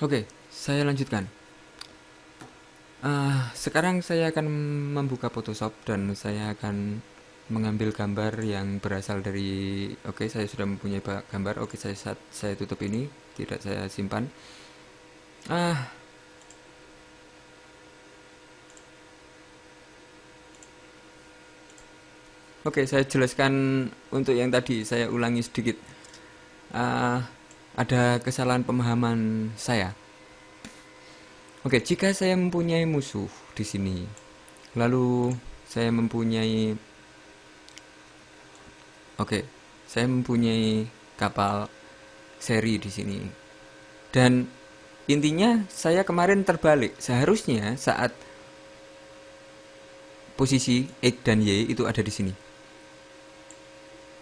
Oke, saya lanjutkan. Sekarang saya akan membuka Photoshop dan saya akan mengambil gambar yang berasal dari. Oke, saya sudah mempunyai gambar. Oke, saya tutup ini, tidak saya simpan. Ah, oke, saya jelaskan untuk yang tadi. Saya ulangi sedikit. Ah, ada kesalahan pemahaman saya. Oke, jika saya mempunyai musuh di sini, lalu saya mempunyai, oke, saya mempunyai kapal seri di sini. Dan intinya saya kemarin terbalik. Seharusnya saat posisi X dan Y itu ada di sini.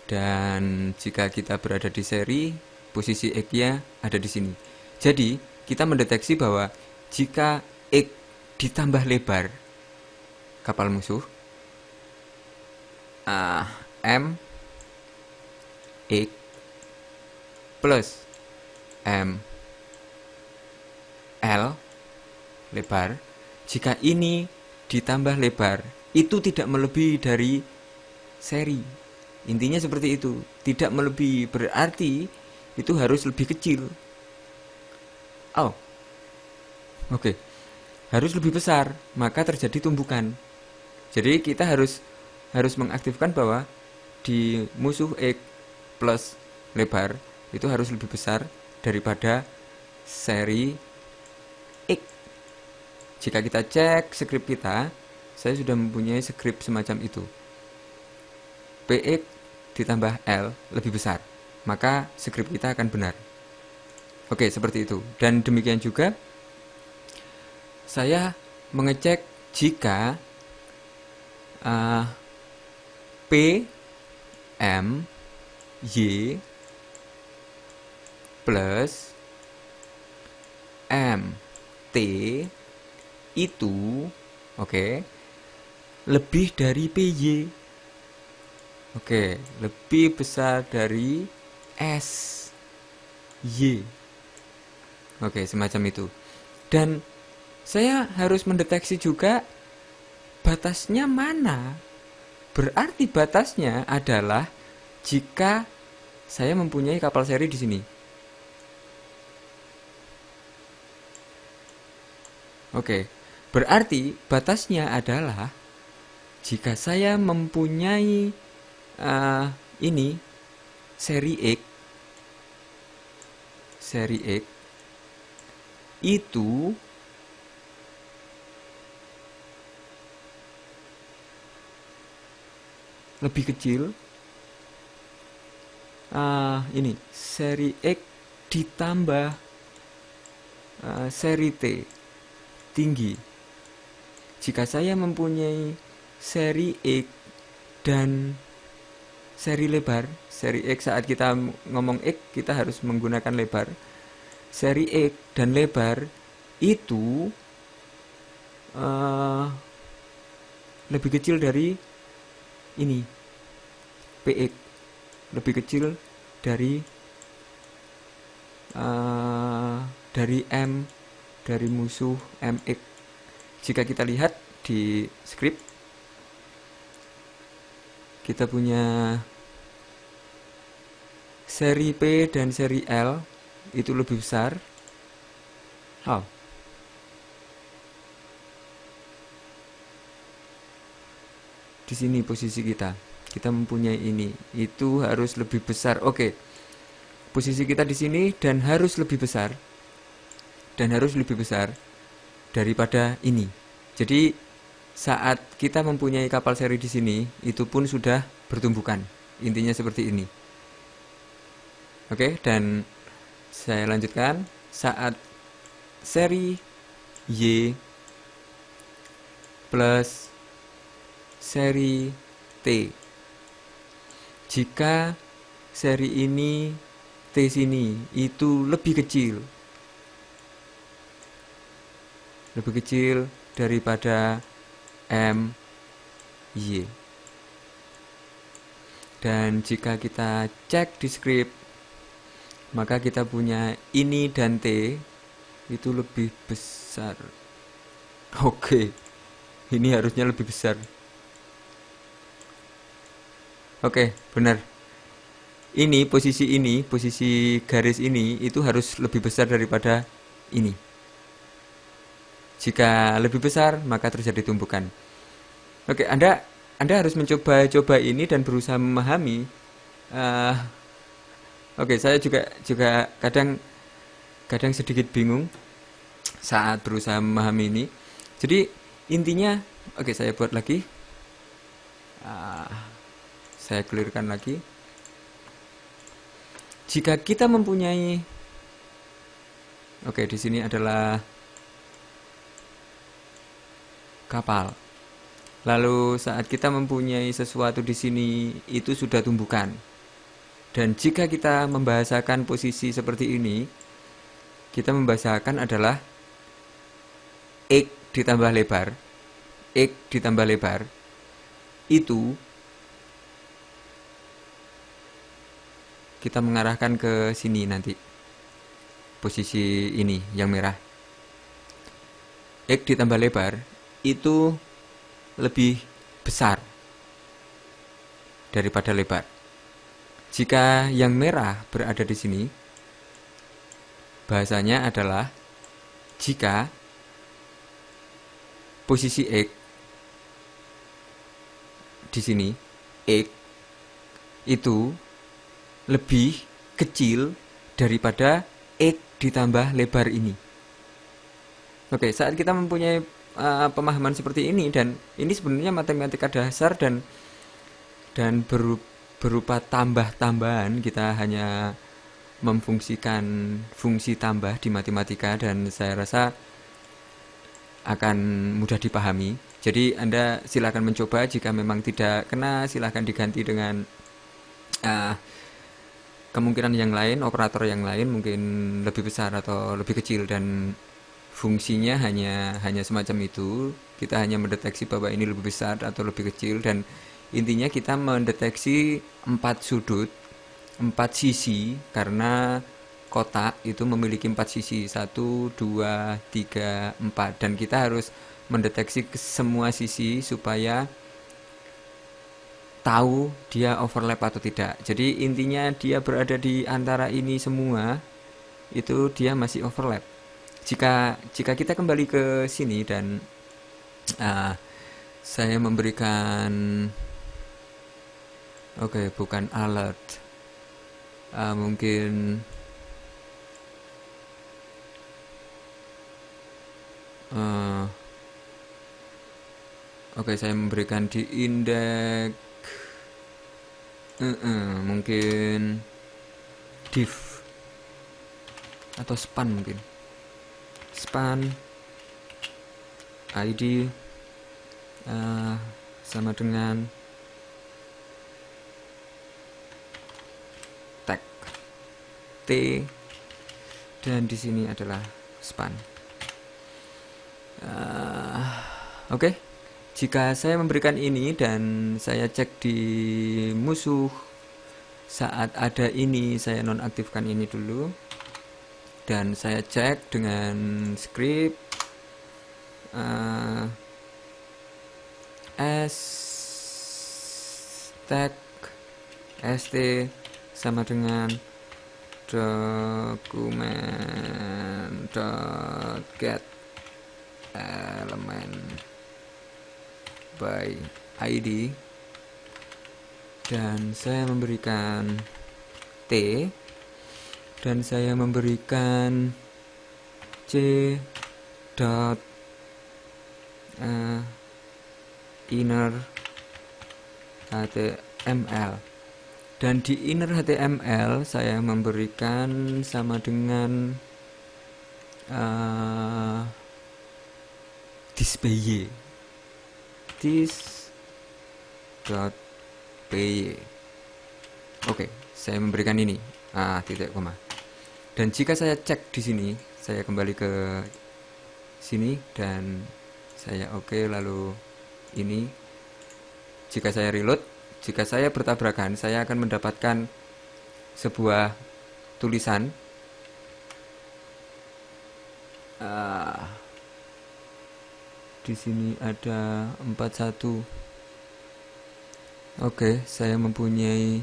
Dan jika kita berada di seri, posisi X-nya ada di sini. Jadi, kita mendeteksi bahwa jika X ditambah lebar kapal musuh, M X plus M L lebar, jika ini ditambah lebar, itu tidak melebihi dari seri. Intinya seperti itu. Tidak melebihi berarti itu harus lebih kecil. Oh, oke. Harus lebih besar, maka terjadi tumbukan. Jadi kita harus mengaktifkan bahwa di musuh X plus lebar itu harus lebih besar daripada seri X. Jika kita cek skrip kita, saya sudah mempunyai skrip semacam itu. PX ditambah L lebih besar, maka skrip kita akan benar. Oke, seperti itu. Dan demikian juga saya mengecek jika P M Y plus M T itu lebih dari PY. Oke, lebih besar dari SY. Oke, semacam itu. Dan saya harus mendeteksi juga batasnya mana. Berarti batasnya adalah jika saya mempunyai kapal seri di sini. Oke, berarti batasnya adalah jika saya mempunyai ini seri X itu lebih kecil. Ini seri X ditambah seri T tinggi. Jika saya mempunyai seri X dan seri lebar, seri X saat kita ngomong X kita harus menggunakan lebar. Seri X dan lebar itu lebih kecil dari ini PX, lebih kecil dari M, dari musuh MX. Jika kita lihat di skrip, kita punya seri P dan seri L itu lebih besar. Di sini posisi kita mempunyai ini, itu harus lebih besar. Oke, posisi kita di sini dan harus lebih besar daripada ini. Jadi saat kita mempunyai kapal seri di sini, itu pun sudah bertumbukan. Intinya seperti ini. Oke, dan saya lanjutkan. Saat seri Y plus seri T, jika seri ini T sini itu lebih kecil daripada M Y. Dan jika kita cek di skrip, maka kita punya ini dan T itu lebih besar. Oke, ini harusnya lebih besar. Oke, benar. Posisi garis ini itu harus lebih besar daripada ini. Jika lebih besar, maka terjadi tumpukan. Oke, Anda harus mencoba-coba ini dan berusaha memahami. eh, oke, saya juga juga kadang kadang sedikit bingung saat berusaha memahami ini. Jadi intinya, oke, saya buat lagi. Saya clearkan lagi. Jika kita mempunyai, oke, di sini adalah kapal. Lalu saat kita mempunyai sesuatu di sini itu sudah tumbukan. Dan jika kita membahasakan posisi seperti ini, kita membahasakan adalah X ditambah lebar. X ditambah lebar itu kita mengarahkan ke sini nanti. Posisi ini yang merah. X ditambah lebar itu lebih besar daripada lebar. Jika yang merah berada di sini, bahasanya adalah jika posisi X di sini, X itu lebih kecil daripada X ditambah lebar ini. Oke, saat kita mempunyai pemahaman seperti ini, dan ini sebenarnya matematika dasar dan berupa tambah-tambahan, kita hanya memfungsikan fungsi tambah di matematika, dan saya rasa akan mudah dipahami. Jadi Anda silakan mencoba, jika memang tidak kena silahkan diganti dengan kemungkinan yang lain, operator yang lain mungkin lebih besar atau lebih kecil, dan fungsinya hanya semacam itu. Kita hanya mendeteksi bahwa ini lebih besar atau lebih kecil, dan intinya kita mendeteksi 4 sudut, 4 sisi, karena kotak itu memiliki 4 sisi, 1, 2, 3, 4, dan kita harus mendeteksi ke semua sisi supaya tahu dia overlap atau tidak. Jadi intinya dia berada di antara ini semua, itu dia masih overlap. Jika kita kembali ke sini dan saya memberikan, oke, bukan alert, mungkin oke, saya memberikan di indeks, mungkin div atau span, mungkin span ID sama dengan tag T, dan di sini adalah span. Oke. Jika saya memberikan ini dan saya cek di musuh, saat ada ini saya nonaktifkan ini dulu, dan saya cek dengan script s tag st sama dengan document.get element by ID, dan saya memberikan T, dan saya memberikan C dot inner HTML, dan di inner HTML saya memberikan sama dengan display this.py. Oke, saya memberikan ini titik koma. Dan jika saya cek di sini, saya kembali ke sini dan saya oke, lalu ini. Jika saya reload, jika saya bertabrakan, saya akan mendapatkan sebuah tulisan Ah, di sini ada 41. Oke, saya mempunyai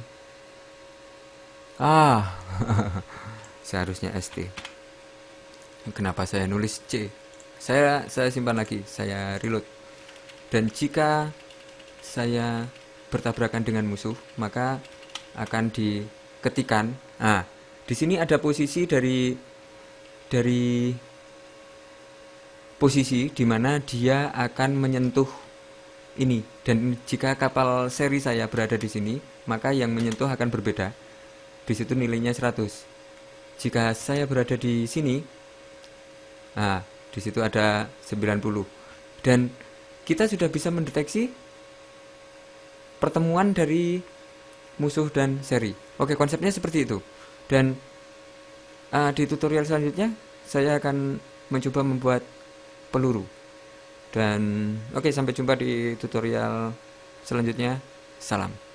ah seharusnya ST. Kenapa saya nulis C? Saya simpan lagi, saya reload. Dan jika saya bertabrakan dengan musuh, maka akan diketikan. Nah, di sini ada dari posisi di mana dia akan menyentuh ini. Dan jika kapal seri saya berada di sini, maka yang menyentuh akan berbeda. Di situ nilainya 100. Jika saya berada di sini, nah, di situ ada 90. Dan kita sudah bisa mendeteksi pertemuan dari musuh dan seri. Oke, konsepnya seperti itu. Dan di tutorial selanjutnya saya akan mencoba membuat peluru. Dan oke, sampai jumpa di tutorial selanjutnya. Salam.